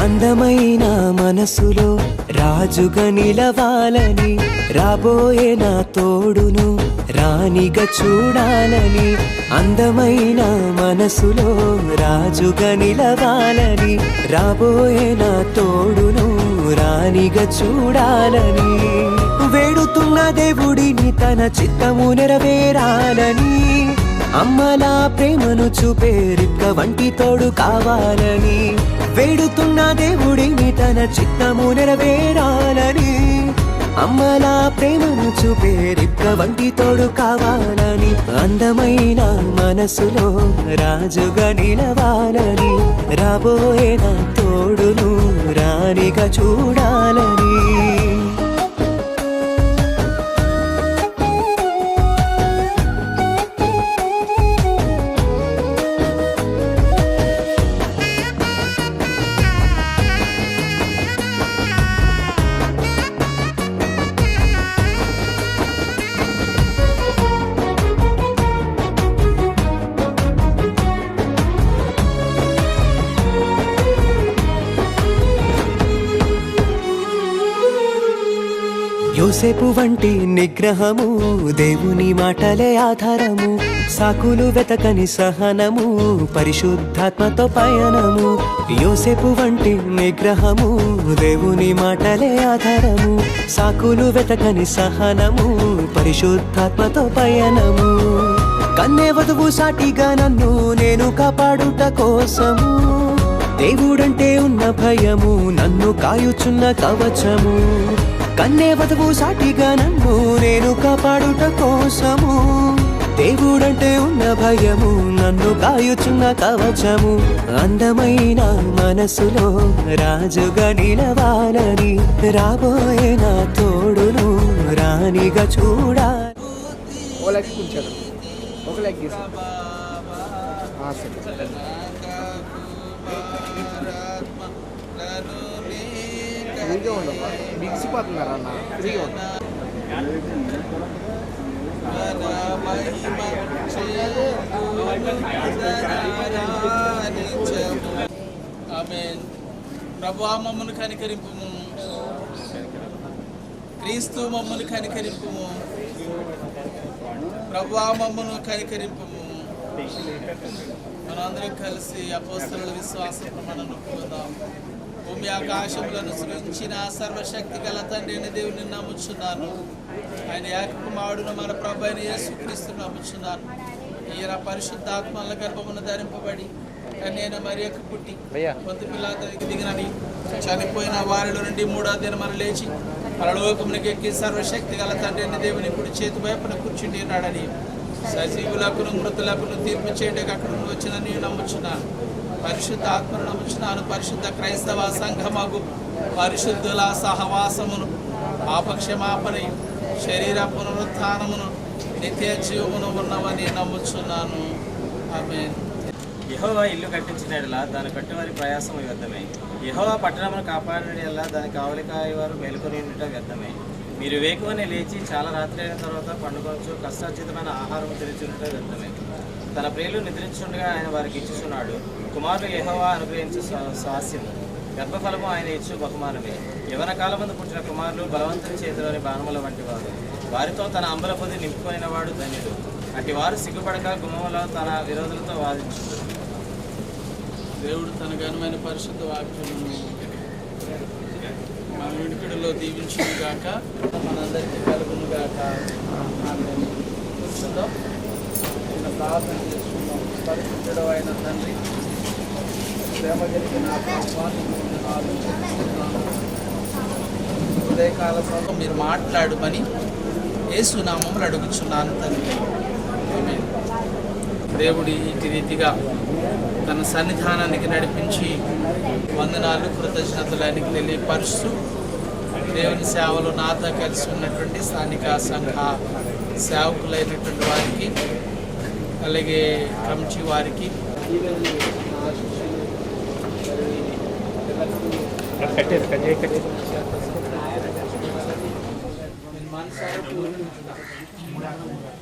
అందమైన మనసులో రాజుగా నిలవాలని, రాబోయే నా తోడును రాణిగా చూడాలని. అందమైన మనసులో రాజుగా నిలవాలని, రాబోయే నా తోడును రాణిగా చూడాలని. వేడుతున్న దేవుడిని తన చిత్తము నెరవేరాలని, అమ్మలా ప్రేమను చూపే రిక్క వంటి తోడు కావాలని. వేడుతున్న దేవుడిని తన చిత్తము నెరవేరాలని, అమ్మలా ప్రేమను చూపే రిక్క వంటి తోడు కావాలని. అందమైన మనసులో రాజుగా నిలవాలని, రాబోయే నా తోడును రాణిగా చూడాలని. యోసేపు వంటి నిగ్రహము, దేవుని మాటలే ఆధారము. సాకులు వెతకని సహనము, పరిశుద్ధాత్మతో పయనము. యోసేపు వంటి నిగ్రహము, దేవుని మాటలే ఆధారము. సాకులు వెతకని సహనము, పరిశుద్ధాత్మతో పయనము. కన్నే వధువు సాటిగా నన్ను నేను కాపాడుట కోసము, దేవుడంటే ఉన్న భయము నన్ను కాయుచున్న కవచము. కన్నే వధువు సాటిగా నన్ను నేను కాపాడుట కోసము, దేవుడంటే ఉన్న భయము నన్ను కాయుచున్న కవచము. అందమైన మనసులో రాజుగా నిలవాలని, రాబోయే నా తోడును రాణిగా చూడాలి. బిగిసిపోతున్నారు అన్న, ఫ్రీగా ప్రభువా మమ్మను కనికరింపుము, క్రీస్తు మమ్మను కనికరింపుము, ప్రభువా మమ్మను కనికరింపుము. మనందరం కలిసి అపోస్తలుల విశ్వాస ప్రమాణం పొందాం. భూమి ఆకాశములను సృష్టించిన సర్వశక్తి గల తండ్రిని దేవుని నమ్ముచున్నాను. ఆయన ఏకకుమారుడును మన ప్రభు అయిన యేసుక్రీస్తును నమ్ముచున్నాను. ఈయన పరిశుద్ధాత్మల గర్భమును ధరింపబడి నేను మరి యొక్క పుట్టి పొంది పిల్లలకి దిగినని, చనిపోయిన వారిలో నుండి మూడో దినమున లేచి పరలోకమునికి ఎక్కి సర్వశక్తి గల తండ్రిని దేవుని కుడి చేతి వైపున కూర్చుండి ఉన్నాడని, సజీవులకును మృతులకును తీర్పు చేయడానికి అక్కడ వచ్చిన నేను నమ్ముచున్నాను. పరిశుద్ధ ఆత్మను నమ్ముచున్నాను. పరిశుద్ధ క్రైస్తవ సంఘమగు పరిశుద్ధుల సహవాసమును, పాపక్షమాపణయు, శరీర పునరుత్థానమును, నిత్య జీవమును ఉన్నవని నమ్ముచున్నాను. ఆమేన్. యెహోవా ఇల్లు కట్టించినట్లా దాని కట్టువారి ప్రయాసము వ్యర్థమే. యెహోవా పట్టణమును కాపాడినట్లా దాని కావలికాయవారు మేలుకొని ఉండుట వ్యర్థమే. మీరు వేకువనే లేచి చాలా రాత్రి అయిన తర్వాత పండుకొనచ్చు, కష్టార్జితమైన ఆహారం తిరిచుండుట వ్యర్థమే. తన ప్రియులు నిద్రించుండగా ఆయన వారికి ఇచ్చుచున్నాడు. కుమారులు యెహోవా అనుగ్రహించు స్వాస్యము, గర్భఫలము ఆయన ఇచ్చు బహుమానమే. యవన కాలమందు పుట్టిన కుమారులు బలవంతుని చేతిలోని బాణముల వంటి వారు. వారితో తన అంబల పొది నింపుకొనిన వాడు ధన్యుడు. అట్టి వారు సిగ్గుపడక గుమ్మములో తన విరోధులతో వాదించుతారు. దేవుడు తన ఘనమైన పరిశుద్ధ వాక్యమును మన వినికిడిలో దీవించును గాక, మనందరికీ కలుగును గాక. ప్రార్థన చేసుకుందాం. పరిశుద్ధుడు అయిన తండ్రి, ప్రేమ కలిగిన ఉదయకాల సమయం మీరు మాట్లాడమని యేసు నామములు అడుగుచున్నాను తండ్రి. దేవుడి ఇటు రీతిగా తన సన్నిధానానికి నడిపించి వందనాలు కృతజ్ఞతలనికి తెలియపరుస్తూ, దేవుని సేవలో నాతో కలిసి ఉన్నటువంటి స్థానిక సంఘ సేవకులైనటువంటి వారికి, అలాగే కమిటీ వారికి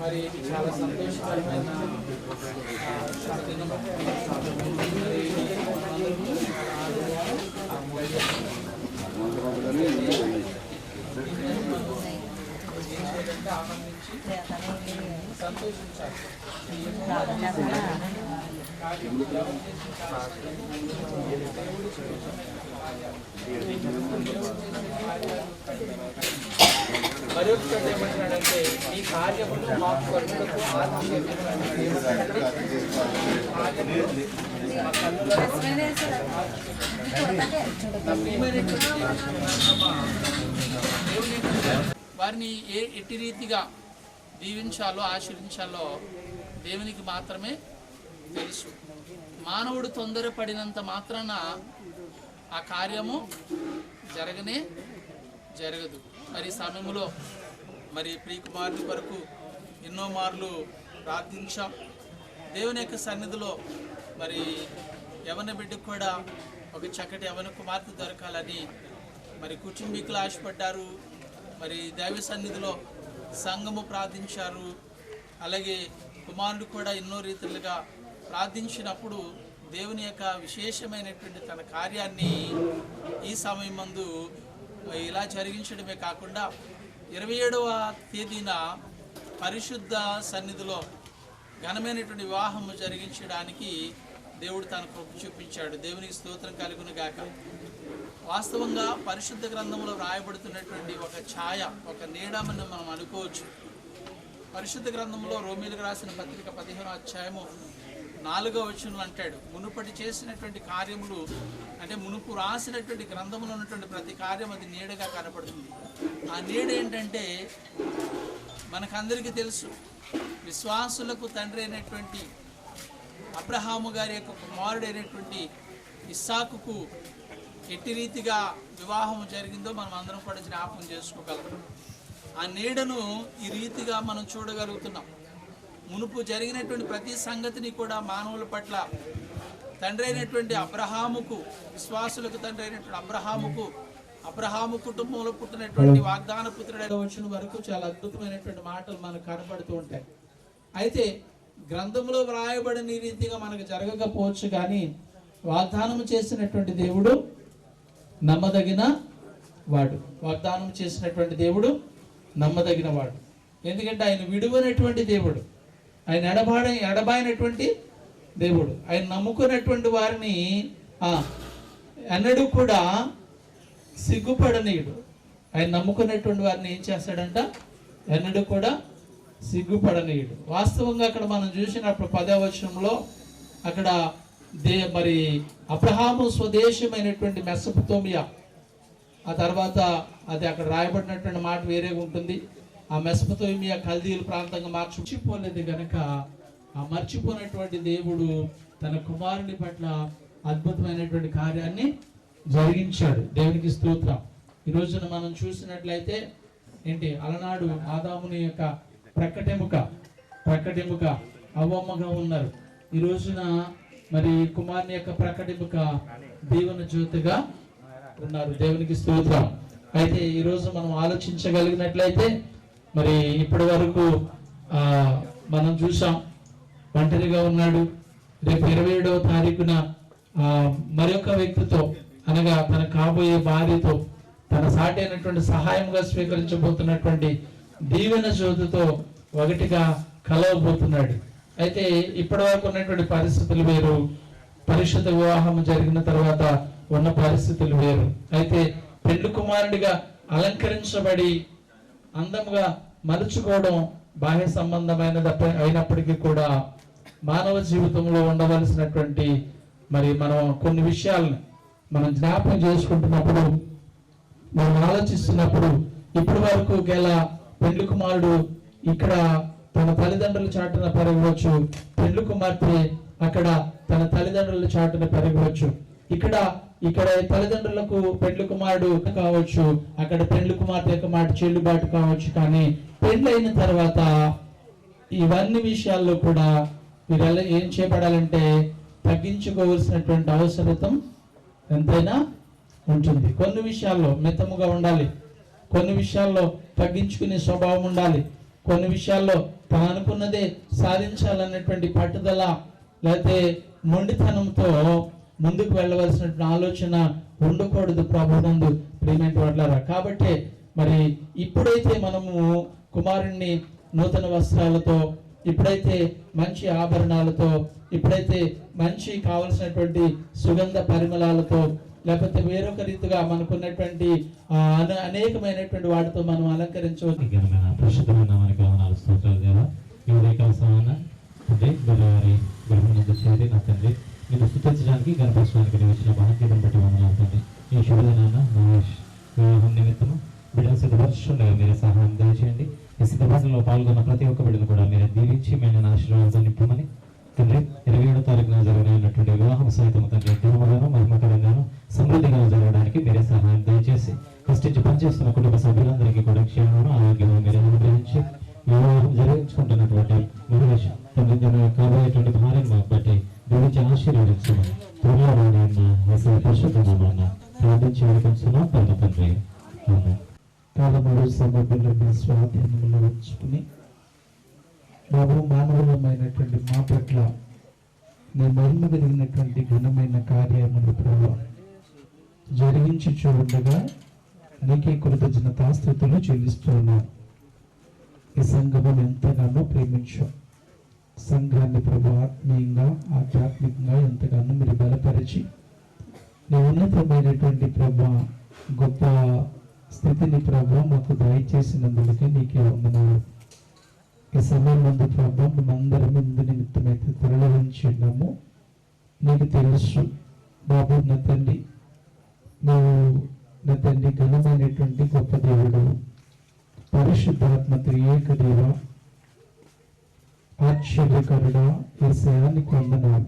మరి చాలా సంతోషకరమైన దినం. మరి విశ్లేషించాలి. మరొకటి ఏమంటున్నాడంటే ఈ కార్యములు మాకు కొరకు వారిని ఎట్టి రీతిగా దీవించాలో ఆశీర్వించాలో దేవునికి మాత్రమే తెలుసు. మానవుడు తొందరపడినంత మాత్రాన ఆ కార్యము జరగదు. మరి సమయంలో మరి ప్రియకుమారుని వరకు ఎన్నో మార్లు ప్రార్థించాం. దేవుని యొక్క సన్నిధిలో మరి యవన బిడ్డకు కూడా ఒక చక్కటి యవన కుమార్తె దొరకాలని మరి కుటుంబీకులు ఆశపడ్డారు. మరి దైవ సన్నిధిలో సంఘము ప్రార్థించారు. అలాగే కుమారుడు కూడా ఎన్నో రీతులుగా ప్రార్థించినప్పుడు దేవుని యొక్క విశేషమైనటువంటి తన కార్యాన్ని ఈ సమయం మందు ఇలా జరిగించడమే కాకుండా 27వ తేదీన పరిశుద్ధ సన్నిధిలో ఘనమైనటువంటి వివాహము జరిగించడానికి దేవుడు తన కృప చూపించాడు. దేవునికి స్తోత్రం కలుగును గాక. వాస్తవంగా పరిశుద్ధ గ్రంథంలో వ్రాయబడుతున్నటువంటి ఒక ఛాయ, ఒక నీడమని మనం అనుకోవచ్చు. పరిశుద్ధ గ్రంథంలో రోమీలకు రాసిన పత్రిక 15వ అధ్యాయము 4వ వచనంలో అంటాడు, మునుపటి చేసినటువంటి కార్యములు అంటే మునుపు రాసినటువంటి గ్రంథంలో ఉన్నటువంటి ప్రతి కార్యం అది నీడగా కనపడుతుంది. ఆ నీడ ఏంటంటే మనకందరికీ తెలుసు, విశ్వాసులకు తండ్రి అయినటువంటి అబ్రహాము గారి యొక్క కుమారుడైనటువంటి ఇస్సాకుకు ఎట్టి రీతిగా వివాహం జరిగిందో మనం అందరం కూడా జ్ఞాపకం చేసుకోగలం. ఆ నీడను ఈ రీతిగా మనం చూడగలుగుతున్నాం. మునుపు జరిగినటువంటి ప్రతి సంగతిని కూడా మానవుల పట్ల తండ్రి అయినటువంటి అబ్రహాముకు, విశ్వాసులకు తండ్రి అయినటువంటి అబ్రహాము కుటుంబంలో పుట్టినటువంటి వాగ్దాన పుత్రుడైన వచ్చిన వరకు చాలా అద్భుతమైనటువంటి మాటలు మనకు కనపడుతూ ఉంటాయి. అయితే గ్రంథంలో వ్రాయబడిన రీతిగా మనకు జరగకపోవచ్చు, కానీ వాగ్దానం చేసినటువంటి దేవుడు నమ్మదగిన వాడు. వాగ్దానం చేసినటువంటి దేవుడు నమ్మదగిన వాడు. ఎందుకంటే ఆయన విడువనటువంటి దేవుడు, ఆయన ఎడబాయినటువంటి దేవుడు. ఆయన నమ్ముకున్నటువంటి వారిని ఎన్నడూ కూడా సిగ్గుపడనీయుడు. ఆయన నమ్ముకున్నటువంటి వారిని ఏం చేస్తాడంట? ఎన్నడూ కూడా సిగ్గుపడనీయుడు. వాస్తవంగా అక్కడ మనం చూసినప్పుడు 10వ వచనంలో అక్కడ మరి అబ్రహాము స్వదేశమైనటువంటి మెసొపొతేమియా, ఆ తర్వాత అది అక్కడ రాయబడినటువంటి మాట వేరేగా ఉంటుంది. ఆ మెసొపొతేమియా కల్దీయుల ప్రాంతంగా మర్చిపోలేదు గనక ఆ మర్చిపోయినటువంటి దేవుడు తన కుమారుని పట్ల అద్భుతమైనటువంటి కార్యాన్ని జరిగించాడు. దేవునికి స్తోత్రం. ఈ రోజున మనం చూసినట్లయితే ఏంటి, అలనాడు ఆదాముని యొక్క ప్రక్కటెముక అవ్వమ్మగా ఉన్నారు. ఈ రోజున మరి కుమారుని యొక్క ప్రక్కటెముక దీవెన జ్యోతిగా ఉన్నారు. దేవునికి స్తోత్రం. అయితే ఈ రోజు మనం ఆలోచించగలిగినట్లయితే మరి ఇప్పటి వరకు మనం చూసాం, ఒంటరిగా ఉన్నాడు. రేపు 27వ తారీఖున మరొక వ్యక్తితో, అనగా తన కాబోయే భార్యతో, తన సాటి అయినటువంటి సహాయంగా స్వీకరించబోతున్నటువంటి దీవెన జ్యోతితో ఒకటిగా కలవబోతున్నాడు. అయితే ఇప్పటి వరకు ఉన్నటువంటి పరిస్థితులు వేరు, పరిశుద్ధ వివాహం జరిగిన తర్వాత ఉన్న పరిస్థితులు వేరు. అయితే పెళ్లి కుమారుడిగా అలంకరించబడి అందంగా మలుచుకోవడం బాహ్య సంబంధమైనది అయినప్పటికీ కూడా మానవ జీవితంలో ఉండవలసినటువంటి మరి మనం కొన్ని విషయాలను మనం జ్ఞాపకం చేసుకుంటున్నప్పుడు, మనం ఆలోచిస్తున్నప్పుడు, ఇప్పటి వరకు గల పెళ్లి కుమారుడు ఇక్కడ తన తల్లిదండ్రుల చాటున పెరగవచ్చు, పెళ్లి కుమార్తె అక్కడ తన తల్లిదండ్రుల చాటున పెరగవచ్చు. ఇక్కడ తల్లిదండ్రులకు పెళ్లి కుమారుడు కావచ్చు, అక్కడ పెళ్లి కుమార్తె యొక్క మాట చెల్లుబాటు కావచ్చు. కానీ పెళ్ళైన తర్వాత ఇవన్నీ విషయాల్లో కూడా మీరు ఏం చేయబడాలంటే తగ్గించుకోవాల్సినటువంటి అవసరత ఎంతైనా ఉంటుంది. కొన్ని విషయాల్లో మితముగా ఉండాలి, కొన్ని విషయాల్లో తగ్గించుకునే స్వభావం ఉండాలి, కొన్ని విషయాల్లో తాను అనుకున్నదే సాధించాలన్నటువంటి పట్టుదల లేకపోతే మొండితనంతో ముందుకు వెళ్ళవలసినటువంటి ఆలోచన ఉండకూడదు ప్రభునందు ప్రియమైన వాళ్ళారా. కాబట్టి మరి ఇప్పుడైతే మనము కుమారుణ్ణి నూతన వస్త్రాలతో ఇప్పుడైతే మంచి ఆభరణాలతో, ఇప్పుడైతే మంచి కావలసినటువంటి సుగంధ పరిమళాలతో, లేకపోతే వేరొక రీతిగా మనకున్నటువంటి అనేకమైనటువంటి వాటితో మనం అలంకరించవచ్చు. పరిశుద్ధమైన మనకి వందనాలు, స్తోత్రాలు దేవా. ఈ ఉదయకాల సమయాన తండ్రి గురువారి గృహంలో చేరి నా తండ్రి మీరు స్తుతించడానికి గణపరచడానికి వచ్చిన భాగ్యం బట్టి వందనాలు తండ్రి. ఈ శుభదినాన మహేష్ వివాహం నిమిత్తము బిడ్డలు సిద్ధపరచుండగా మీరే సహాయం దయచేయండి. ఈ సిద్ధపాటులో పాల్గొన్న ప్రతి ఒక్క బిడ్డను కూడా మీరు దీవించి మేము ఆశీర్వాదంతో నింపమని తండ్రి 27వ తారీఖున జరగనటువంటి వివాహం సైతం తండ్రి ధర్మగాను మహిమకరంగాను సమృద్ధిగా జరగడానికి మీరే సహాయం దయచేసి కష్టించి పనిచేస్తున్న కుటుంబ సభ్యులందరికీ కూడా క్షేమను ఆరోగ్యము మీరు అనుగ్రహించి వివాహం జరిగించుకుంటున్నటువంటి మహేష్ తండ్రి కాబోయేటువంటి భార్యను బట్టి దీవించి ఆశీర్వదించమని త్వరలో పరిశుద్ధమైన ప్రార్థించి వేడుకొంచున్నాం పరమ తండ్రి. కాలములు సమగ్రులను స్వాధీనంలో ఉంచుకుని బాబు మానవులమైనటువంటి మా పట్ల నీ మహిమ కలిగినటువంటి ఘనమైన కార్యములు ప్రభు జరిగించి చూడగా నీకే కృతజ్ఞతాస్తుతులు చెల్లిస్తున్నాం. ఈ సంఘం ఎంతగానో ప్రేమించాం. సంఘాన్ని ప్రభు ఆత్మీయంగా ఆధ్యాత్మికంగా ఎంతగానో మీరు బలపరిచి నీ ఉన్నతమైనటువంటి ప్రభు గొప్ప స్థితిని ప్రభు మాకు దయచేసినందుకే నీకే వందనాలు. ఈ సమయం ముందు ప్రభు మనందరి ముందు నిమిత్తమైతే తరలించున్నాము. నీకు తెలుసు బాబు నా తండ్రి, నువ్వు నా తండ్రి ఘనమైనటువంటి గొప్ప దేవుడు, పరిశుద్ధాత్మ త్రియేక దేవ, ఆశ్చర్యకరుడా, యేసయ్యానికి వందనాలు.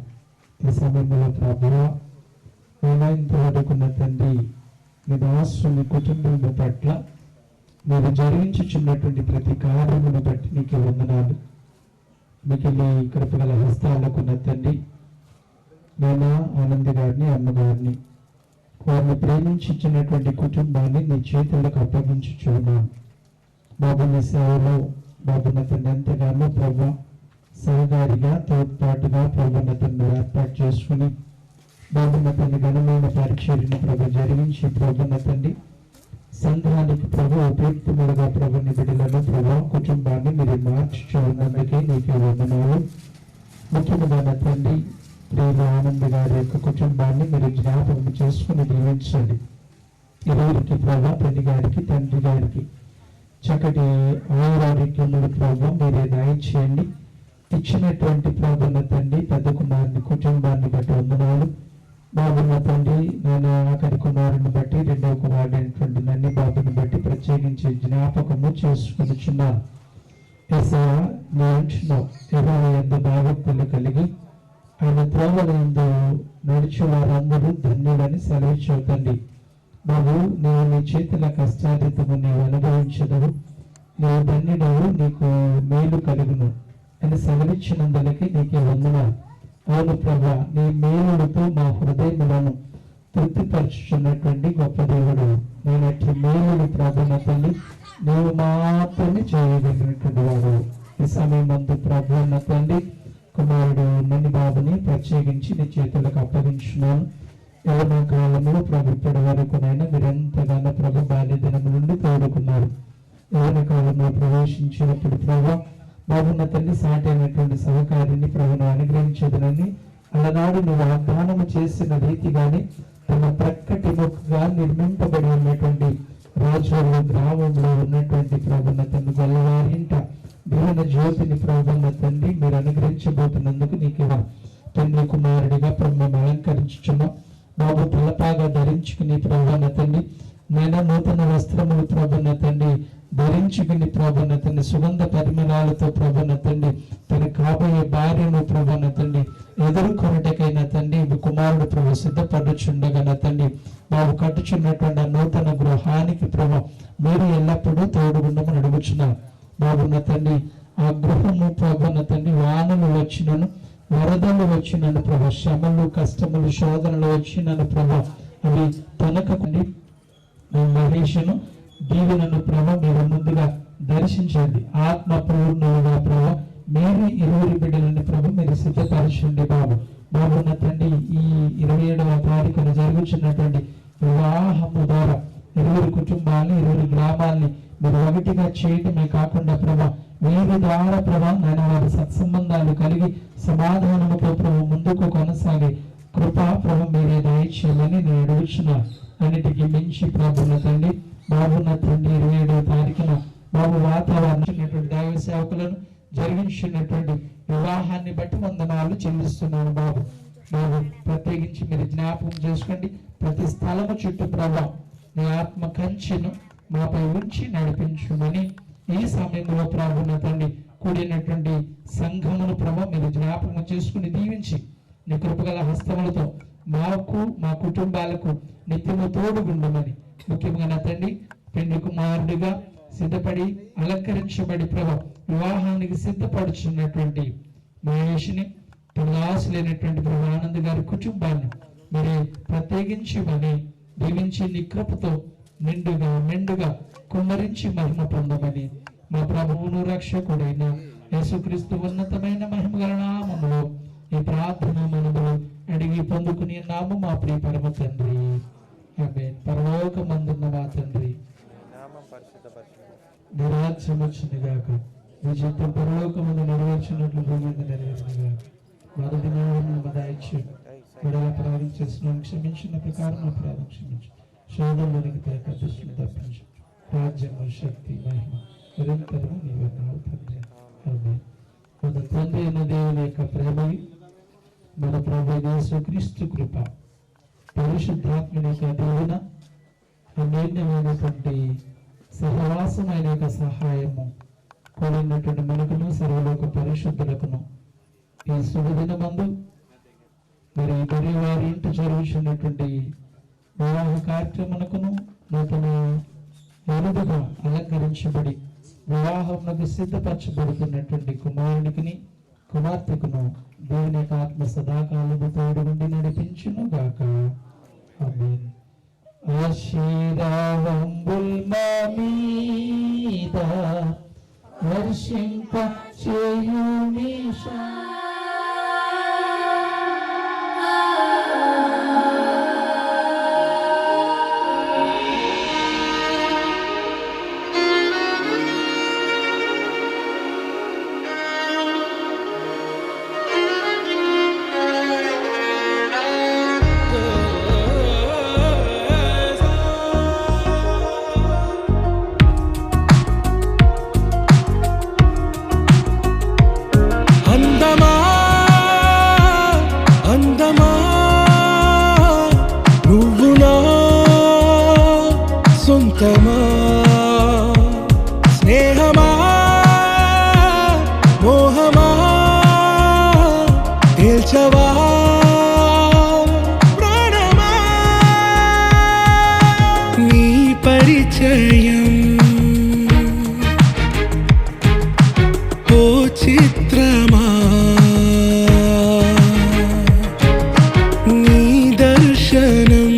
ఈ సమయంలో ప్రభువా ఇంతవరకు నా తండ్రి నీ దాసుని కుటుంబం పట్ల మీరు జరిగించుచున్నటువంటి ప్రతి కార్యమును బట్టి నీకు వందనాలు. మిగిలి కృపగల హస్తాలకు నా తండ్రి నేను ఆనంద్ గారిని, అమ్మగారిని, వారిని ప్రేమించినటువంటి కుటుంబాన్ని నీ చేతులకు అప్పగించుచున్నాను. బాబు నీ సేవలో బాబు నా తండ్రి ఎంతగానో ప్రభు సహకారిగా తోడ్పాటుగా ప్రభు నా తండ్రి ఏర్పాటు చేసుకుని బాబు నా తండ్రి ఘనమైన పరిచర్యను ప్రభు జరిగించి ప్రభు నా తండ్రి సంఘానికి ప్రభు ఉపయుక్తములుగా ప్రభు నిబిడలను ప్రభు కుటుంబాన్ని మీరు మార్చుచున్నందుకే నీకే వందనాలు. ముఖ్యంగా నా తండ్రి ప్రేమ ఆనంద్ గారి యొక్క కుటుంబాన్ని మీరు జ్ఞాపకం చేసుకుని దీవించండి. ఇరువురికి ప్రభు పెళ్లి గారికి తండ్రి గారికి చక్కటి ఆయురారోగ్యములు ప్రభు మీరే దయచేయండి. ఇచ్చినటువంటి ప్రభు నా తండ్రి పెద్ద కుమారుని కుటుంబాన్ని బట్టి వందనాలు. బాబు నా తండ్రి నేను ఆఖరి కుమారుని బట్టి రెండవ కుమారుడైనటువంటి నన్ను బాబుని బట్టి ప్రత్యేకించి జ్ఞాపకము చేసుకునిచున్నాను. యేసయ్యా నీ అంటున్నావు ఎవరి ఎంత భావక్తులు కలిగి ఆయన త్రోవలందు నడిచి వారందరూ ధన్యులని సెలవించవుతండి. బాబు నీవు నీ చేతుల కష్టాధితము నీవు అనుభవించదవు, నీవు ధన్యుడవు, నీకు మేలు కలుగును అని సెలవిచ్చినందులకి నీకే వందనాలు. అవును ప్రభా, నీ మేలులతో మా హృదయములను తృప్తిపరచుచున్నటువంటి గొప్ప దేవుడు. నేను అట్టి మేలులు ప్రభున తల్లి నీవు మాత్రమే చేయగలిగినటువంటి వాడు. ఈ సమయం అందు ప్రభున్న తండ్రి కుమారుడు నన్ను బాబుని ప్రత్యేకించి నీ చేతులకు అప్పగించున్నాను. యవ్వన కాలంలో ప్రభు ఇప్పటి వరకునైనా మీరెంతగానో ప్రభు బాల్యదినం నుండి తోడుకున్నారు. యవ్వన కాలంలో ప్రవేశించినప్పుడు ప్రభు బాబున్న తల్లి సాటి అయినటువంటి సహకారిని ప్రభును అనుగ్రహించదునని అలనాడు నువ్వు వాగ్దానము చేసిన రీతిగానే తన ప్రక్కటి మొక్కగా నిర్మింపబడి ఉన్నటువంటి రాజుల గ్రామంలో ఉన్నటువంటి ప్రభున్న తండ్రి గొల్లవారింట దేవుని జ్యోతిని ప్రభున్న తండ్రి మీరు అనుగ్రహించబోతున్నందుకు నీకు తండ్రి కుమారుడిగా ప్రభు అలంకరించుచున్నాం. బాబు తలపాగా ధరించుకుని ప్రభున్న తండ్రి నేను నూతన వస్త్రములు ప్రభున్న తండ్రి ధరించుకుని ప్రభున్న తండ్రి సుగంధ పరిమళాలతో ప్రభున్న తండ్రి తన కాబోయే భార్యను ప్రభున్న తండ్రి ఎదుర్కొనటకైనా తండ్రి కుమారుడు ప్రభు సిద్ధపడుచుండగా నా తండ్రి బాబు కట్టుచున్నటువంటి నూతన గృహానికి ప్రభు మీరు ఎల్లప్పుడూ తోడుగుండమని అడుగుచున్నారు. బాబు నా తండ్రి ఆ గృహము ప్రభున్న తండ్రి వానలు వచ్చినను, వరదలు వచ్చినను ప్రభు, శ్రమలు కష్టములు శోధనలు వచ్చినను ప్రభు అవి తొనకండి. మహేషను దీవెనను ప్రభు మీరు ముందుగా దర్శించండి. ఆత్మ పూర్ణులుగా ప్రభు మీరు ఇరువురి బిడ్డలని ప్రభు మీరు సిద్ధపరచండి. బాబు నా తండ్రి ఈ 27వ తారీఖున జరుగుతున్నటువంటి వివాహము ద్వారా 20 కుటుంబాలని 20 గ్రామాలని మీరు ఒకటిగా చేయటమే కాకుండా ప్రభా వీరి ద్వారా ప్రభా నాయన వారి సత్సంబంధాలు కలిగి సమాధానముతో ప్రభు ముందుకు కొనసాగే కృపా ప్రభు మీరే దయచేయాలని నేను అడుగుచున్నా. అన్నిటికీ మించి ప్రభున్న తండ్రి బాబున్న తండ్రి 27వ తారీఖున బాబు వాతావరణం దైవ సేవకులను జరిగించినటువంటి వివాహాన్ని బట్టి వందనాలు చెల్లిస్తున్నాను బాబు. బాబు ప్రత్యేకించి మీరు జ్ఞాపకం చేసుకోండి. ప్రతి స్థలము చుట్టూ ప్రభా నీ ఆత్మ కంచెను మాపై ఉంచి నడిపించుమని ఈ సమయంలో ప్రభున్న తండ్రి కూడినటువంటి సంఘమును ప్రభా మీరు జ్ఞాపకం చేసుకుని దీవించి నీ కృపగల హస్తములతో మాకు మా కుటుంబాలకు నిత్యము తోడుగుండమని ముఖ్యంగా నా తండ్రి పెళ్లి కుమారుడిగా సిద్ధపడి అలంకరించబడి ప్రభా వివాహానికి సిద్ధపడుచున్నటువంటి మహేష్ని ఆశలేనటువంటి ప్రభు ఆనంద్ గారి కుటుంబాన్ని మరి ప్రత్యేకించమని దీవించి నీ కృపతో మెండుగా కుమ్మరించి మహిమ పొందమని మా ప్రభువును రక్షకుడైన యేసుక్రీస్తు ఉన్నతమైన మహిమగల నామములో ఈ ప్రార్థన మనము అడిగి పొందుకుని నాము మా ప్రియ పరమ తండ్రి ఆమేన్. పరలోకమందున్న మా తండ్రి నీ రాజ్యం వచ్చునుగాక, నీ చిత్తం పరలోకమందు నెరవేర్చినట్లు భూమి మీద నెరవేరునుగాక. మొదటి మా దయచేసి అపరాధం చేసిన క్షమించిన ప్రకారం అపరాధం క్షమించు, శోధంలోనికి దృష్టిని తప్పించు. రాజ్యము శక్తి మహిమ నిరంతరము నీవే నావు తండ్రి ఆమేన్. మన తండ్రి అయిన దేవుని యొక్క ప్రేమని మన ప్రభువైన యేసుక్రీస్తు కృప పరిశుద్ధాత్మని యొక్క దేవున అన్యోన్యమైనటువంటి సహవాసమైన యొక్క సహాయము కూడినటువంటి మనకును సర్వలోక పరిశుద్ధులకును ఈ శుభదినమందు మరి వారి ఇంటి జరుగుతున్నటువంటి వివాహ కార్యక్రమమునకును నూతన అరుదుగా అలంకరించబడి వివాహమునకు సిద్ధపరచబడుతున్నటువంటి కుమారునికి కుమార్తెకును దేవుని యొక్క ఆత్మ సదాకాలము తోడుగుండి నడిపించును గాక ఆమేన్. ఆశీర్వాదంబుల్ మా మీద వర్షింప చేయుమీశా. స్నేహమా మోహమా తేల్చవా ప్రాణమా నీ పరిచయం ఓ చిత్రమా నీ దర్శనం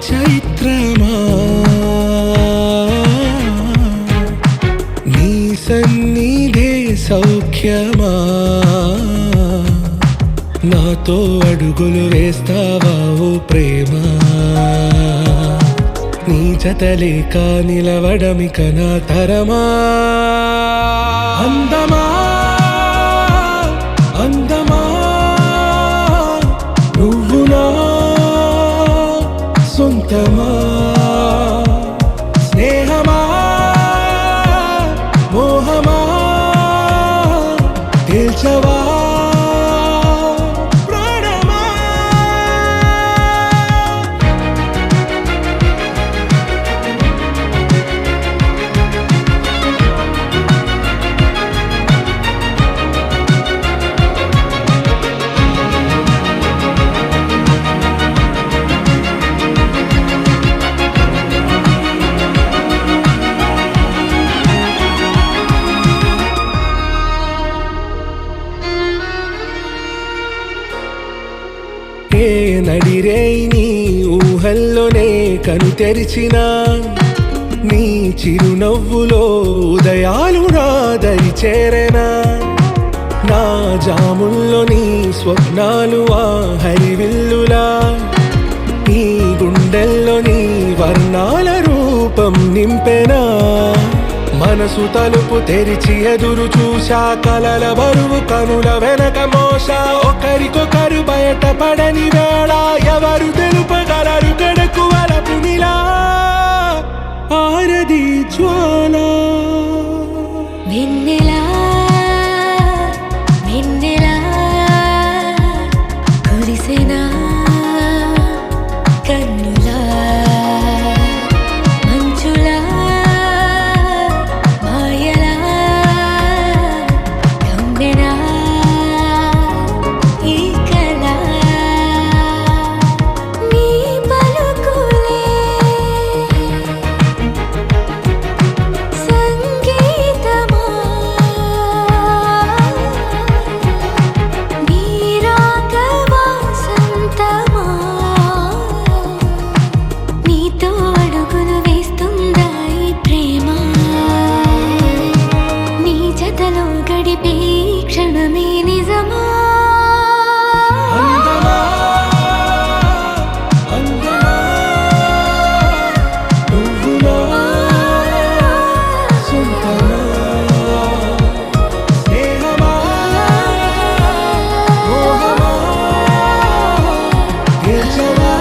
చైత్రమా నీ సన్నిధే సౌఖ్యమా నాతో అడుగులు వేస్తావా ఓ ప్రేమ నీ జతలేక నిలవడమిక నా తరమా అందమా అందమా నువ్వు నా సొంతమా స్నేహమా మోహమా తేల్చవా ప్రాణమా నడిరే నీ ఊహల్లోనే కను తెరిచిన నీ చిరునవ్వులో ఉదయాలు నా దరి చేరెనా నా జాముల్లో నీ స్వప్నాలు ఆ హరివిల్లులా నింపెనా మనసు తలుపు తెరిచి ఎదురు చూశా కలల బరువు కనుల వెనక మోసా ఒకరికొకరు బయటపడని వేళ ఎవరు తెలుపగలరు గడకు వలపునిలా ఆరది జ్వాల వెన్నెలా వెన్నెలా కురిసెనా కన్నులా మంచులా మాయలా కమ్మెనా ఈ కళ నీ పలుకులే సంగీతమా నీ రాగ వాసంతమా నీతో అడుగులు వేస్తుందా ఈ ప్రేమ నీ జతలో గడిపే ఈ క్షణమే నిజమా అందమా అందమా నువ్వులా సొంతమా స్నేహమా మోహమా గెలిచవా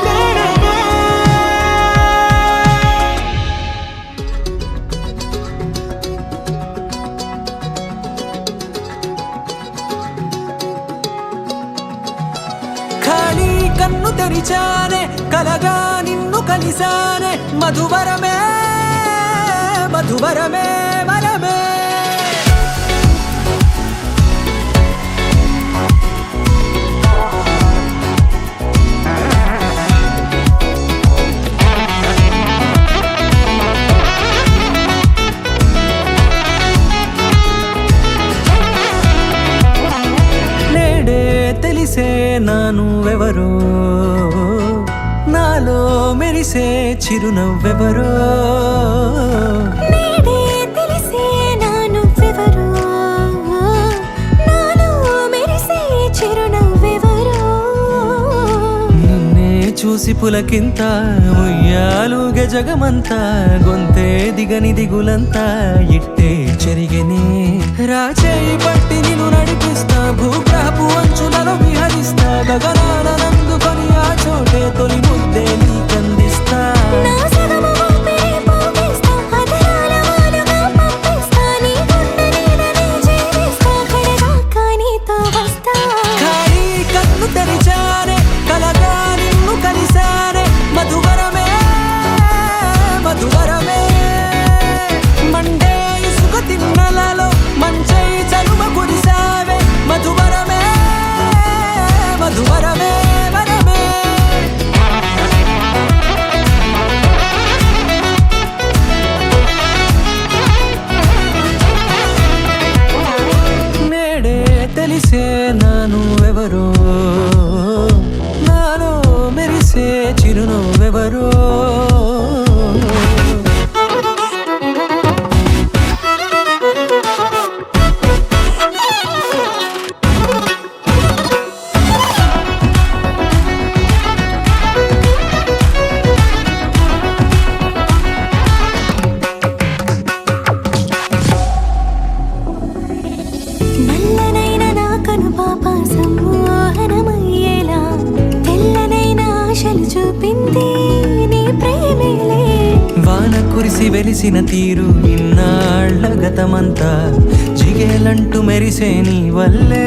ప్రాణమా ఖాళీ కన్ను తెరిచానే కలగా నిన్ను కలిసానే మధువరమే మధువరమే వరమే నేడే తెలిసే నానువెవరో నాలో మెరిసే చిరునవ్వెవరో నేడే తెలిసే నువ్వెవరో నాలో మెరిసే చిరునవ్వెవరో నిన్నే చూసి పులకింత ఉయ్యాలుగే జగమంతా గొంతే దిగని దిగులంతా ఇట్టే చెరిగెనే రాచేయి పట్టి నిన్ను నడిపిస్తా భూగ్రహపు అంచులలో విహరిస్తా గగనాల నందుకొని ఆ చోటే తొలి ముద్దే నీకందిస్తా నా సగము ఊపిరి పోగిస్తా అదరాల వాలుగా పంపిస్తా నీ గుండె నీడనే జీవిస్తా కడదాకా నీతో వస్తా ఖాళీ కన్ను తెరిచానే కలగా నిన్ను కలిసానే మధువరమే మధువరమే మండే ఇసుక తిన్నలలో మంచై చలుమ కురిసావే మధువరమే మధువరమే వరమే నేడే తెలిసే నానువెవరో నాలో మెరిసే చిరునవ్వెవరో నల్లనైన నా కనుపాప సమ్మోహనమయ్యేలా తెల్లనైన ఆశలు చూపింది నీ ప్రేమేలే వాన కురిసి వెలిసిన తీరు ఇన్నాళ్ళ గతమంతా జిగేలంటూ మెరిసే నీ వల్లే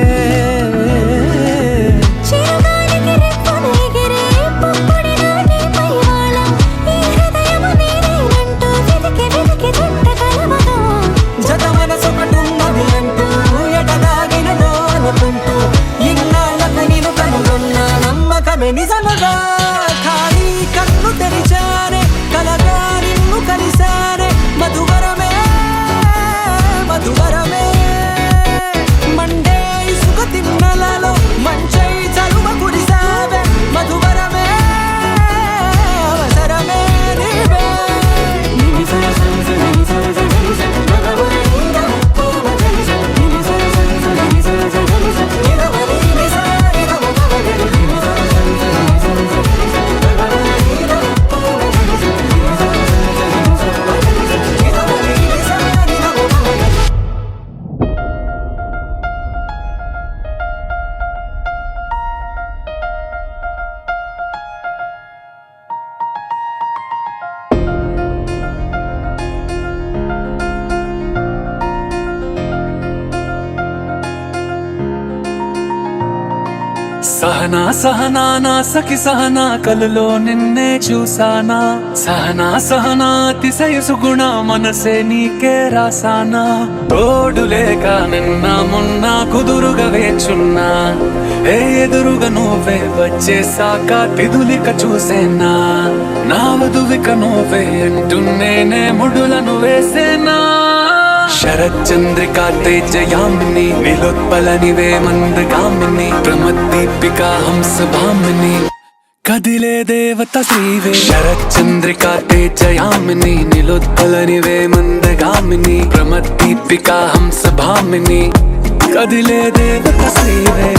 చిరుగాలికి రెప్పను ఎగిరే పుప్పొడిన నీపై వాళ ఈ హృదయము నీదేనంటూ వెతికి వెతికి జంట కలవగా జత మనసొకటున్నది అంటూ ఎటదాగినదో అనుకుంటూ ఇన్నాళ్ళకు నేను కనుగొన్న నమ్మకమే నిజముగా ఖాళీ కన్ను తెరిచానే కలగా నిన్ను కలిసానే మధువరమే మధువరమే మండే ఇసుక తిన్న సహనా సహనా నా సఖి సహనా కలలో నిన్నే చూసానా సహనా సహనా అతిశయ సుగుణ మనసే నీకే రాసానా తోడు లేక నిన్న మొన్న కుదురుగా వేచున్నా ఏ ఎదురుగా నువ్వే వచ్చేసాక తిదులిక చూసేనా నా వధువిక నువ్వే అంటున్నేనే ముడులను వేసేనా శరచంద్రికా తేజయామిని నిలోత్పలనివే మందగామిని ప్రమద్దీపికా హంసభామిని కదిలే దేవత శ్రీవే శరచంద్రికా తేజయామిని నిలోత్పలనివే మందగామిని ప్రమద్దీపికా హంసభామిని కదిలే దేవత శ్రీవే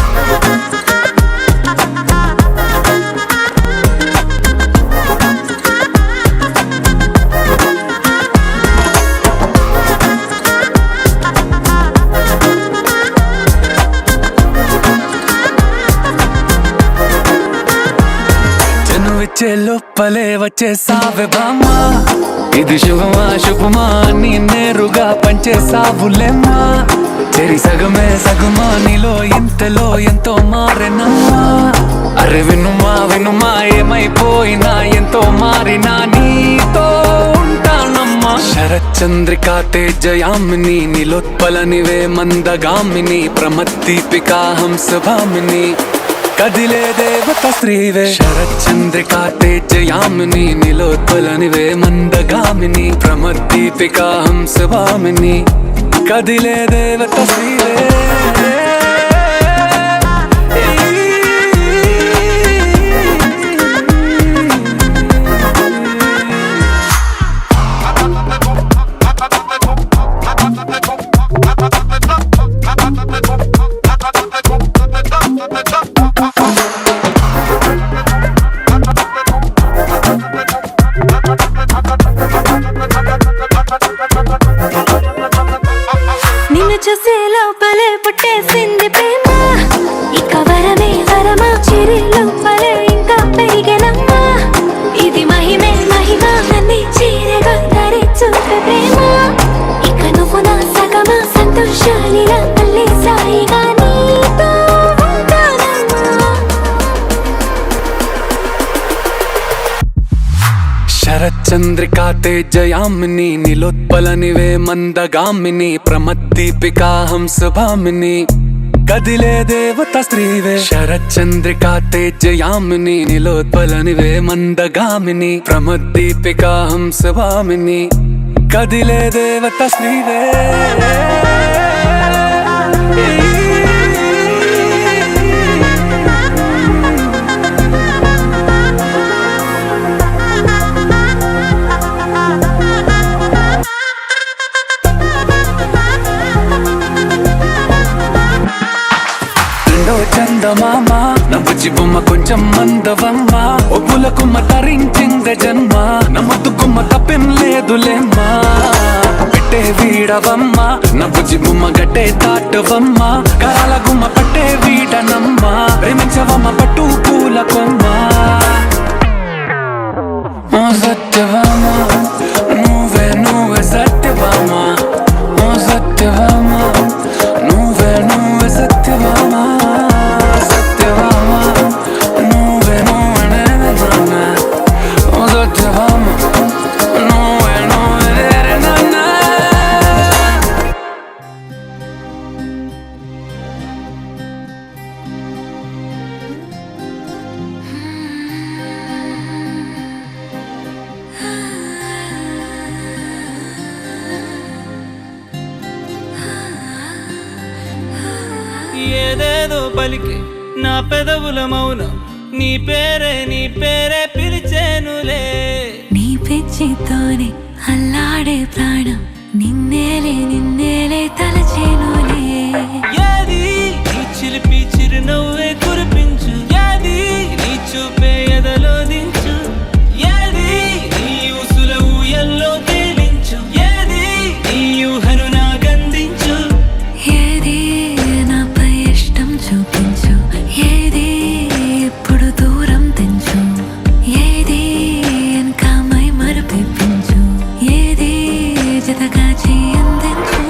వచ్చే లోపలే వచ్చేసావే బామ్మా ఇది శుభమా శుభమా నీ నేరుగా పంచేసావులేమ్మా చెరి సగమే సగమా నీలో ఇంతలో ఎంతో మారెనమ్మా అరే వినుమా వినుమా ఏమైపోయినా ఎంతో మారినా నీతో ఉంటానమ్మా శరచంద్రికా తేజయామిని నిలోత్పలనివే మందగామిని ప్రమద్దీపికా హంసభామిని కదిలే దేవత శ్రీవే శరచంద్రికా తేజయామిని నిలోత్పలనివే మందగామిని ప్రమద్దీపికా హంసభామిని కదిలే దేవత శ్రీవే నిన్ను చూసే లోపలే పుట్టేసింది ప్రేమ ఇక వరమే వరమా చిరి లోపలే ఇంకా పెరిగెనమ్మా ఇది మహిమే మహిమ అన్ని చీరగా ధరి చూపే ప్రేమ ఇక నువ్వు నా సగమా సంతోషాలిలా మళ్ళీ సాయిగా నీతో ఉంటానమ్మా శరచంద్రికా తేజయామిని నిలోత్పలనివే మందగామిని ప్రమద్దీపికా హంసభామిని కదిలే దేవత శ్రీవే శరచంద్రికా తేజయామిని నిలోత్పలనివే మందగామిని ప్రమద్దీపికా హంసభామిని కదిలే దేవత శ్రీవే చందమామ నవ్వుచి బొమ్మ కొంచెం మందవమ్మ ఒప్పుల కుమ్మ తరించిందే జన్మ నమ్మద్దు కుమ్మ తప్పేం లేదులేమ్మా పెట్టే వీడవమ్మ నవ్వుచి బొమ్మ గట్టే దాటవమ్మ కరాల గుమ్మ పట్టే వీడనమ్మ ప్రేమించవమ్మ పట్టు పూల కొమ్మ ఓ సత్యవామ నువ్వే నువ్వే సత్యవామ ఓ సత్యవామ నువ్వే నువ్వే సత్యవామ ఏదేదో పలికి నా పెదవుల మౌనం నీ పేరే పిలిచేనులే నీ పిచ్చితోనే అల్లాడే ప్రాణం నిన్నేలే తలచేనులే ఏది నీ చిలిపి చిరునవ్వే కురిపించు ఏది నీ చూపే ఎదలో దించు ఏది నీ ఊసుల ఊయల్లో తేలించు ఏది నీ ఊహను నాగందించు ఏది నాపై ఇష్టం చూపించు ఏది ఎప్పుడు దూరం తెంచు ఏది వెనకమై మరుపించు ఏది జతగా చేయందించు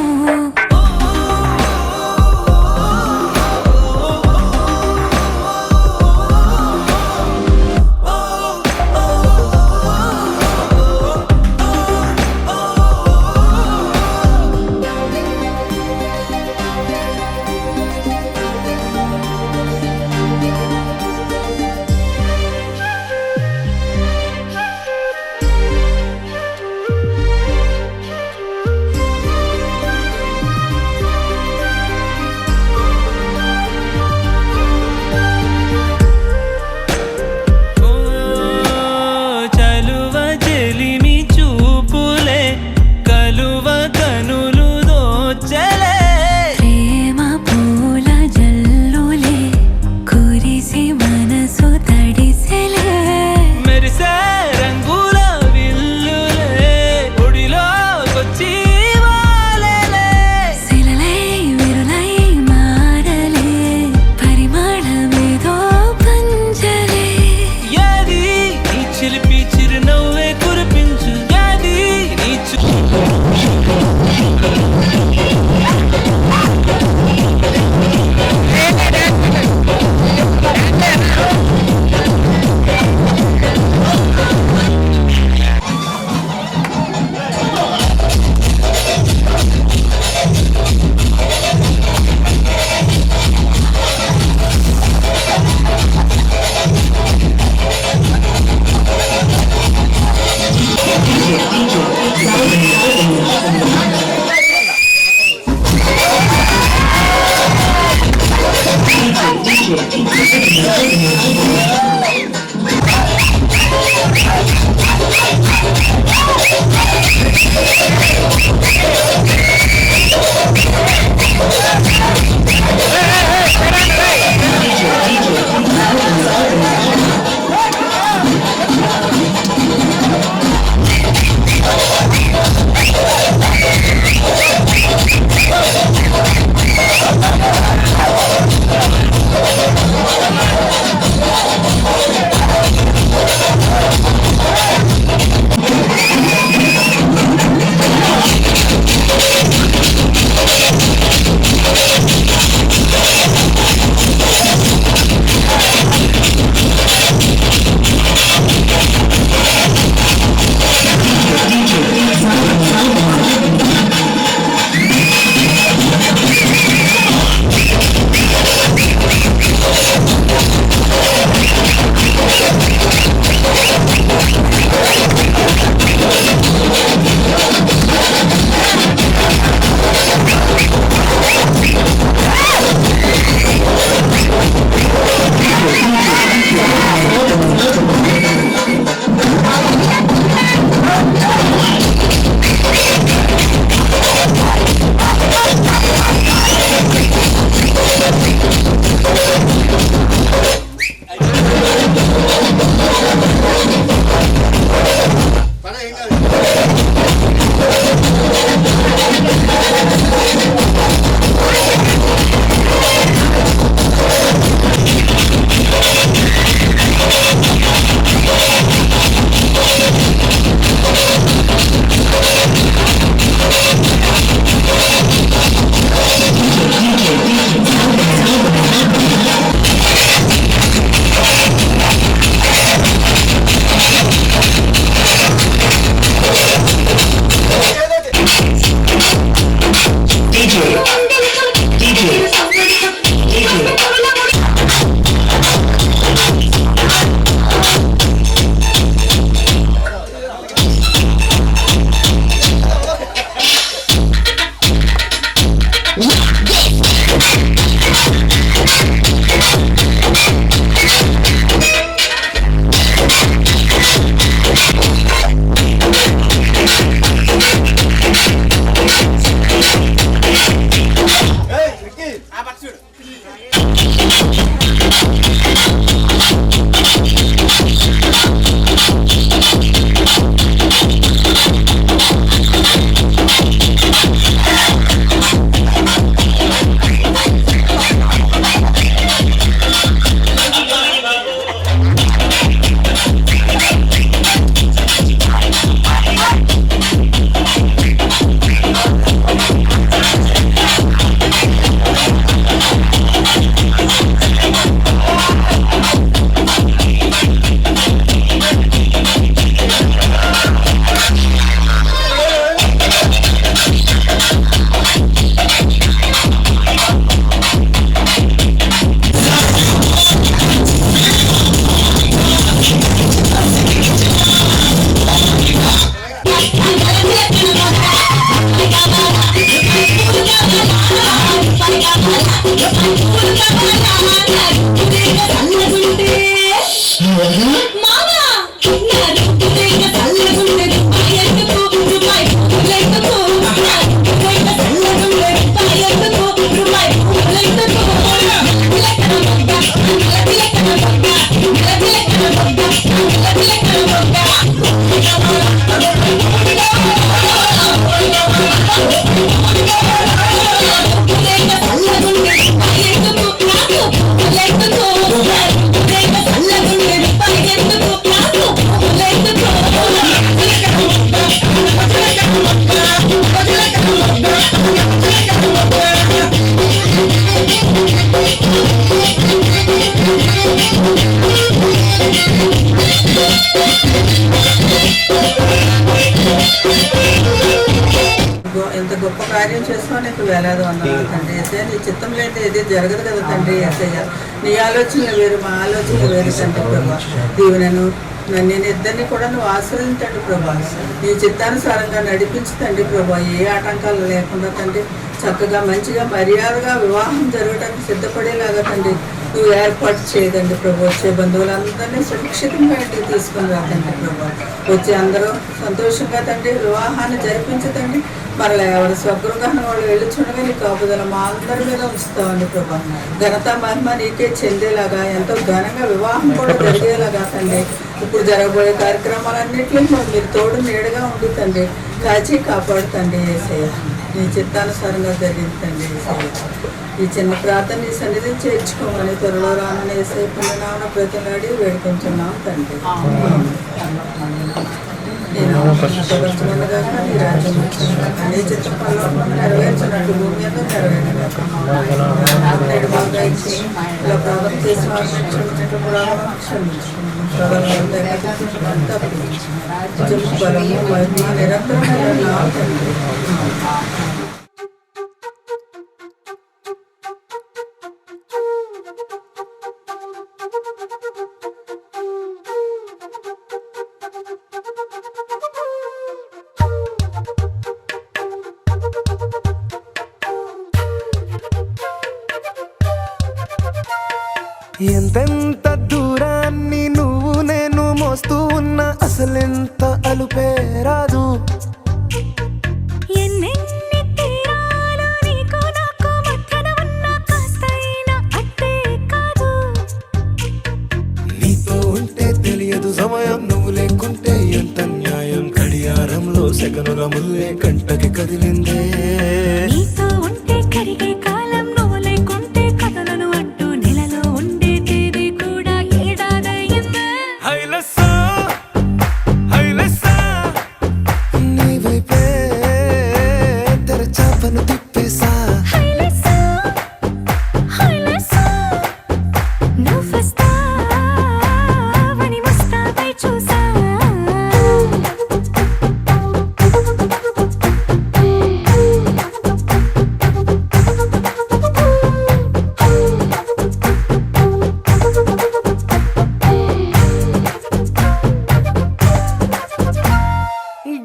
ఎంత గొప్ప కార్యం చేస్తావు నీకు వేలాది వందనాలు తండ్రి. ఏసయ్య నీ చిత్తం లేదే ఏది జరగదు కదా తండ్రి. ఏసయ్య నీ ఆలోచనలు వేరు, మా ఆలోచనలు వేరు తండ్రి. ప్రభా దీవెనను నేను ఇద్దరిని కూడా నువ్వు ఆశ్రయించండి ప్రభా. నీ చిత్తానుసారంగా నడిపించండి ప్రభా. ఏ ఆటంకాలు లేకుండా తండ్రి చక్కగా మంచిగా మర్యాదగా వివాహం జరగడానికి సిద్ధపడేలాగా తండ్రి నువ్వు ఏర్పాటు చేయదండి ప్రభు. వచ్చే బంధువులందరినీ సురక్షితంగా ఇంటికి తీసుకుని రాదండి ప్రభు. వచ్చి అందరూ సంతోషంగా తండ్రి వివాహాన్ని జరిపించదండి. మరలా ఎవరు స్వగృహాన్ని వాళ్ళు వెళ్ళుచుండగా నీ కాపుదల మా అందరి మీద ఉంచుతామండి ప్రభా. ఘనత మహిమ నీకే చెందేలాగా ఎంతో ఘనంగా వివాహం కూడా జరిగేలాగా తండ్రి ఇప్పుడు జరగబోయే కార్యక్రమాలన్నింటిలో మీరు తోడు నీడగా ఉండి తండ్రి కాచి కాపాడుతండి యేసయ్య. నీ చిత్తానుసారంగా జరిగిందండి యేసయ్య. ఈ చిన్న ప్రార్థన నీ సన్నిధిని చేర్చుకోమని త్వరలో రానని యేసయ్య పుణ్యనామమున బ్రతిమలాడి వేడుకుంటున్నాం తండ్రి. నేను ప్రపంచమునగా నీ రాజ్యం అనే చిత్రంలో నెరవేర్చినట్టు భూమి అంతా నెరవేర్చాను. నేడు బాగా ఇచ్చి ఇలా ప్రారంభం చేసిన వారిని క్షమించట్టు ప్రారంభం క్షమించు. బలము మహిమ నిరంతరమైన తండ్రి. ఎంతెంత దూరాన్ని నువ్వు నేను మోస్తూ ఉన్నా అసలెంత అలుపే రాదు. ఎన్నెన్ని తీరాలు నీకు నాకు మధ్యన ఉన్న కాస్తైనా అట్టే కాదు. నీతో ఉంటే తెలియదు సమయం, నువ్వు లేకుంటే ఎంత న్యాయం. గడియారంలో సెకనుల ముల్లే కంటకి కదిలిందే. నీతో ఉంటే కరిగే కాలం, నువ్వు లేకుంటే కథలను అంటూ నెలలో ఉండే తేదీ కూడా ఏడాదయ్యిందే. హైలెస్సా హైలెస్సా నీ వైపే తెరచాపను తిప్పేసా. హైలెస్సా హైలెస్సా నువ్వొస్తావని ముస్తాబై చూసా.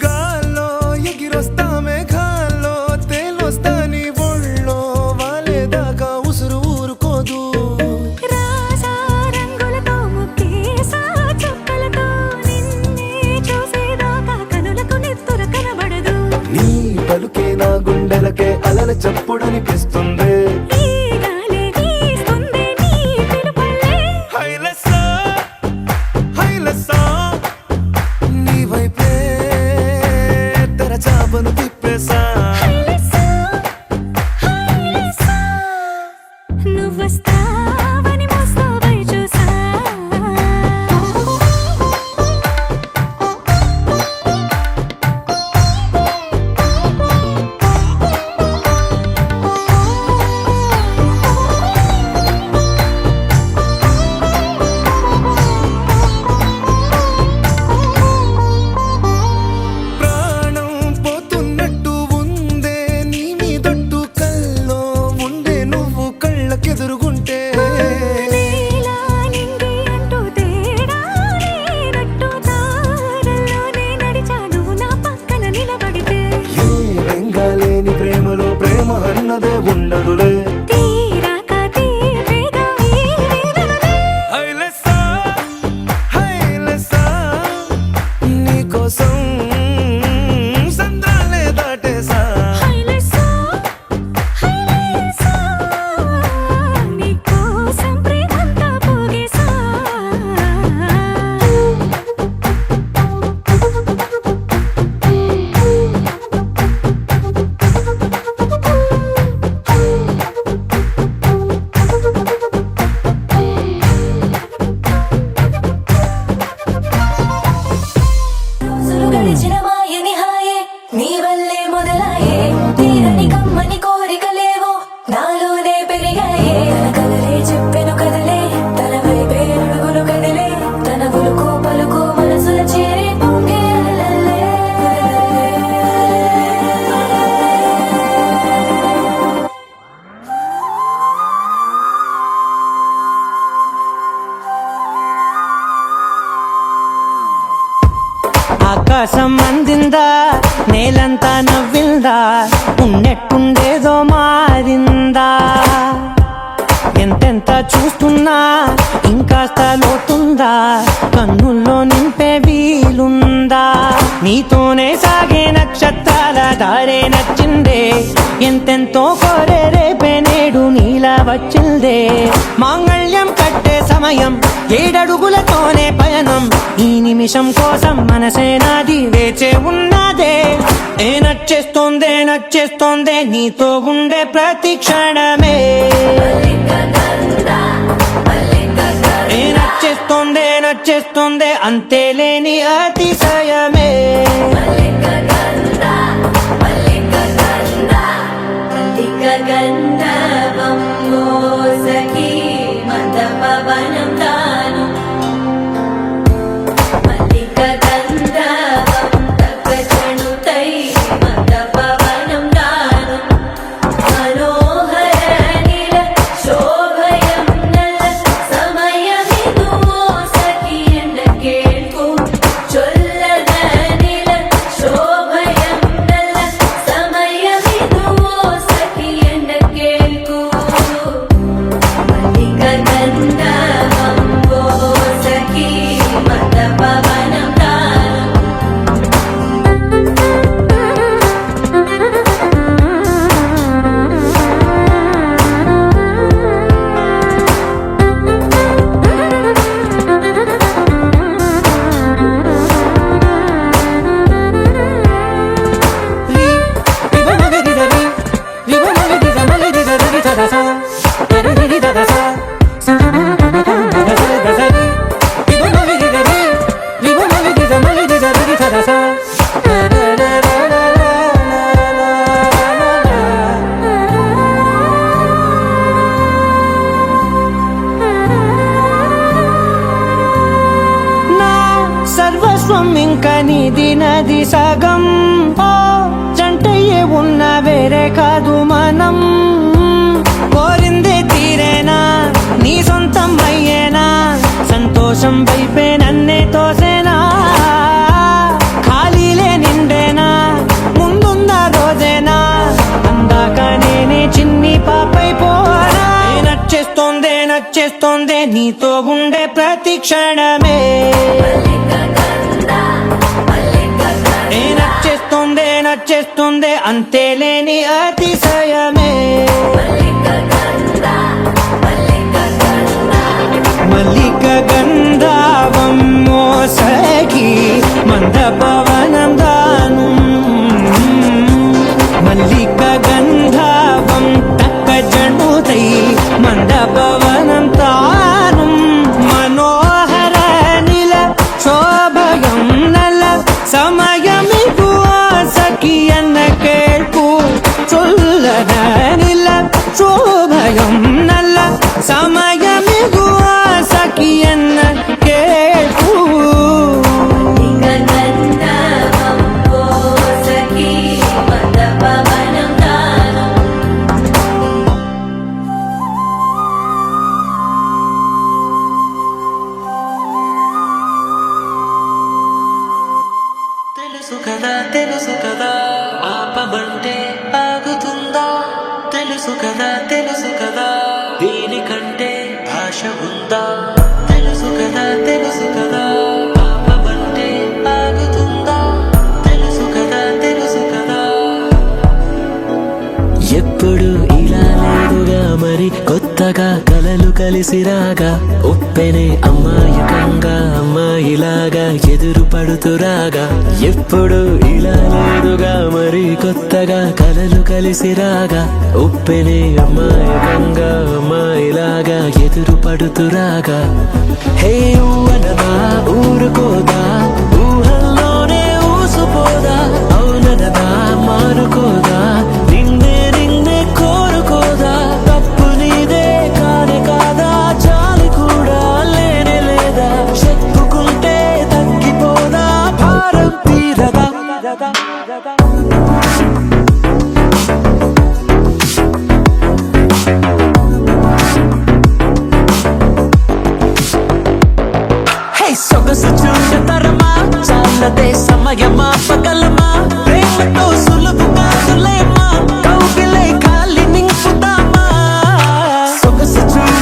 గాల్లో ఎగిరొస్తా మేఘాల్లో తేలొస్తా నీ ఒళ్ళో వాలేదాకా ఉసురు ఊరుకోదు. రాజా రంగులతో ముక్కేసా చుక్కలతో నిన్నే చూసేదాకా కనులకు నిద్ర కనబడదు. నీ పలుకే నా గుండెలకే అలల చప్పుడనిపిస్తుంది. ఈ గాలి వీస్తుంది నీ పిలుపుల్లే. హైలెస్సా హైలెస్సా నీ వైపే తెరచాపను తిప్పేసా. హైలెస్సా హైలెస్సా నువ్వొస్తావని మోస్తాబై చూసా. ప్రాణం పోతున్నట్టు ఉందే నీ మీదొట్టు కల్లో ఉండే నువ్వు కళ్ళకెదురుగుంటే. నీలా నింగి అంటూ తేడా లేనట్టు తారల్లోనే నడిచా నువ్వు నా పక్కన నిలబడితే. ఏ వెంగాలేని ప్రేమలో ప్రేమ అన్నదే ఉండదులే. తీరాక తీరేగా ఈ వేదనలే. హైలెస్సా హైలెస్సా నీకోసం సంద్రాలే దాటేసా. హైలెస్సా హైలెస్సా నీకోసం ప్రేమంతా పోగేసా. రోజులు గడిచిన మాయని హాయే నీ వల్లే మొదలాయే. తీరని కమ్మని కోరికలేవో నాలోనే పెరిగాయే. తన కలలే చెప్పెను కదలే, తన వైపే అడుగులు కదిలే. తన ఉలుకు పలుకు మనసుల చేరి పొంగే అలలే. ఆకాశం అందిందా, నేలంతా నవ్విందా, ఉన్నట్టుండేదో మారిందా. ఎంతెంత చూస్తున్నా ఇంకాస్త లోతుందా, కన్నుల్లో నింపే వీలుందా, నీతోనే సాగే నక్షత్రాల దారే నచ్చిందే, ఎంతెంతో కోరే రేపే నేడు నీలా వచ్చిందే, మాంగళ్యం కట్టే సమయం 7 అడుగులతోనే పయనం, ఈ నిమిషం కోసం మనసే నాది వేచే ఉన్నదే, ఏ నచ్చేస్తోందే నచ్చేస్తోందే నీతో ఉండే ప్రతి క్షణమే, ఏ నచ్చేస్తోందే నచ్చేస్తోందే అంతేలేని అతిశయమే. గంధర్వం మోసకి మందపవనం తాను, మల్లిక గంధర్వం తగ్గచణుతై మందపవనం తాను, మనోహర నీల శోభయం నల్ల సమయమిదు మోసకి ఎండ కేಳ್కు, చొల్లద నీల శోభయం నల్ల సమయమిదు మోసకి ఎండ కేಳ್కు, మల్లిక గంధర్వం మోసకి మందపవనం తాను. నా సర్వస్వం ఇంకా నీది నది సగం, ఓ జంటయ్యే ఉన్న వేరే కాదు మనం, కోరిందే తీరేనా నీ సొంతం అయ్యేనా, సంతోషం వైపే నన్నే తోసేనా, ఖాళీలే నిండేనా ముందున్న రోజేనా, అందాక నేనే చిన్ని పాపై పోనా, ఏ నచ్చేస్తోందే నచ్చేస్తోందే నీతో ఉండే ప్రతి క్షణమే, ఏ నచ్చేస్తోందే నచ్చేస్తోందే అంతేలేని అతిశయమే. మల్లిక గంధర్వం మోసకి మందపవనం దాను, మల్లిక గంధర్వం తక్కజణుతై మందపవనం తాను, మనోహర నీల శోభయం నల్ల సమయమిదు ఆసకి ఎన్న కేಳ್కు, చొల్లద నీల శోభయం నల్ల సమయమిదు ఆసకి ఎన్న కేಳ್కు, గంధర్వం మోసకి మందపవనం తాను. తెలుసు కదా ఆపమంటే ఆగుతుందా, తెలుసు కదా దీనికంటే భాష ఉందా, తెలుసు కదా ఆపమంటే ఆగుతుందా, తెలుసు కదా ఎప్పుడు ఇలా లేదుగా మరి కొత్తగా కలలు కలిసి రాగా, ఉప్పెనే అమ్మాయకంగా అమ్మాయిలాగా ఎదురు పడుతురాగా, ఎప్పుడు ఇలా లేదుగా మరి కొత్తగా కలలు కలిసి రాగా, ఉప్పెనే అమ్మాయకంగా అమ్మాయిలాగా ఎదురు పడుతురాగా, హే ఊవనదా ఊరుకోదా ఊహల్లోనే ఊసుపోదా, అవుననదా మారుకోదా నిన్నే కోరుకోదా, తప్పు నీదే కానే కాదా చాలు కూడా లేనే లేదా, చెప్పుకుంటే తగ్గిపోదా భారం తీరదా. సొగసు చూడతరమా చాలదే సమయమా పగలమా, ప్రేమతో సులువు కాదులేమా కౌగిలే కాలి నింపుతామా, సొగసు చూడ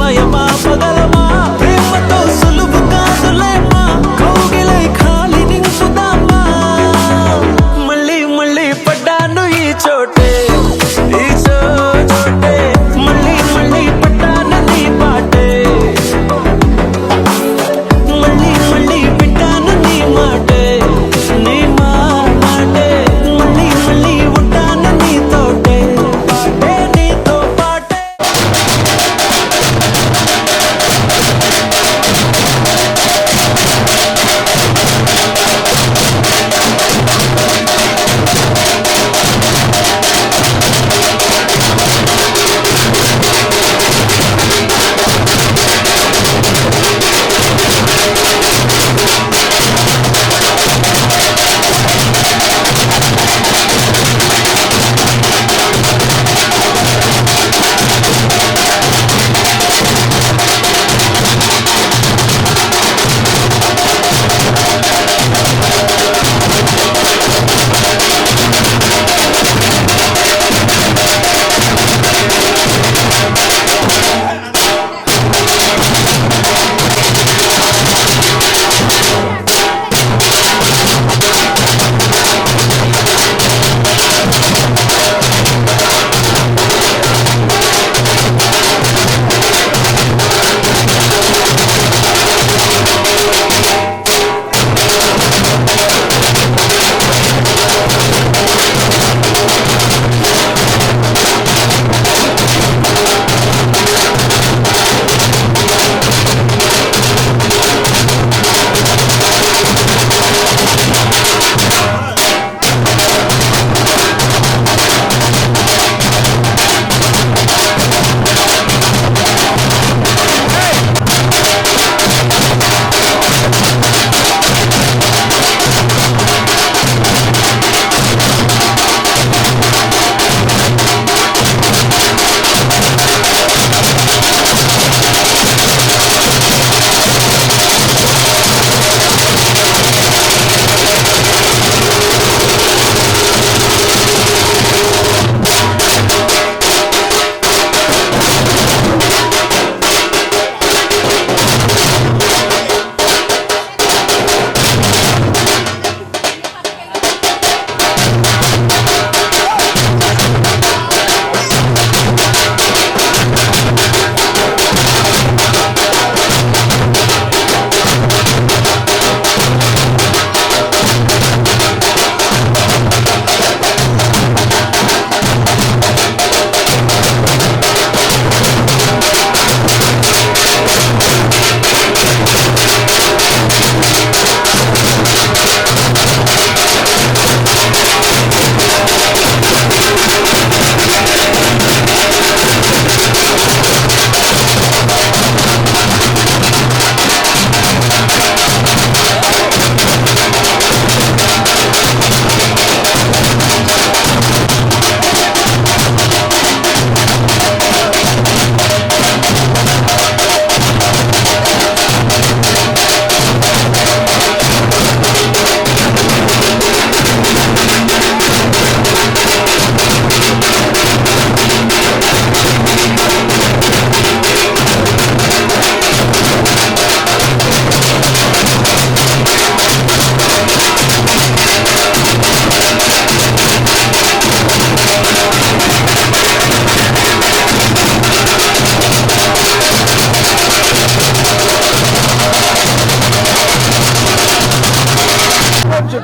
మాయమా పగలమా ప్రేమతో సులువు కాదులేమా కౌగిలై ఖాళీ నింపుదామా మళ్ళీ మళ్ళీ పడ్డాను ఈ చోటే ఈ చోటే మళ్ళీ మళ్ళీ పడ్డాను నీ పాటే మళ్ళీ మళ్ళీ వింటాను నీ మాటే నీ మాటే మళ్ళీ మళ్ళీ ఉంటాను నీతోటే పాటే నీతో పాటే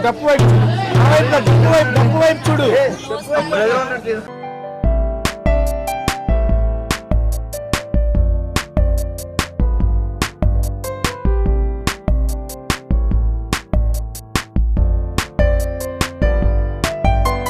డప్పు వైపు చూడు, డప్పు వైపు చూడు.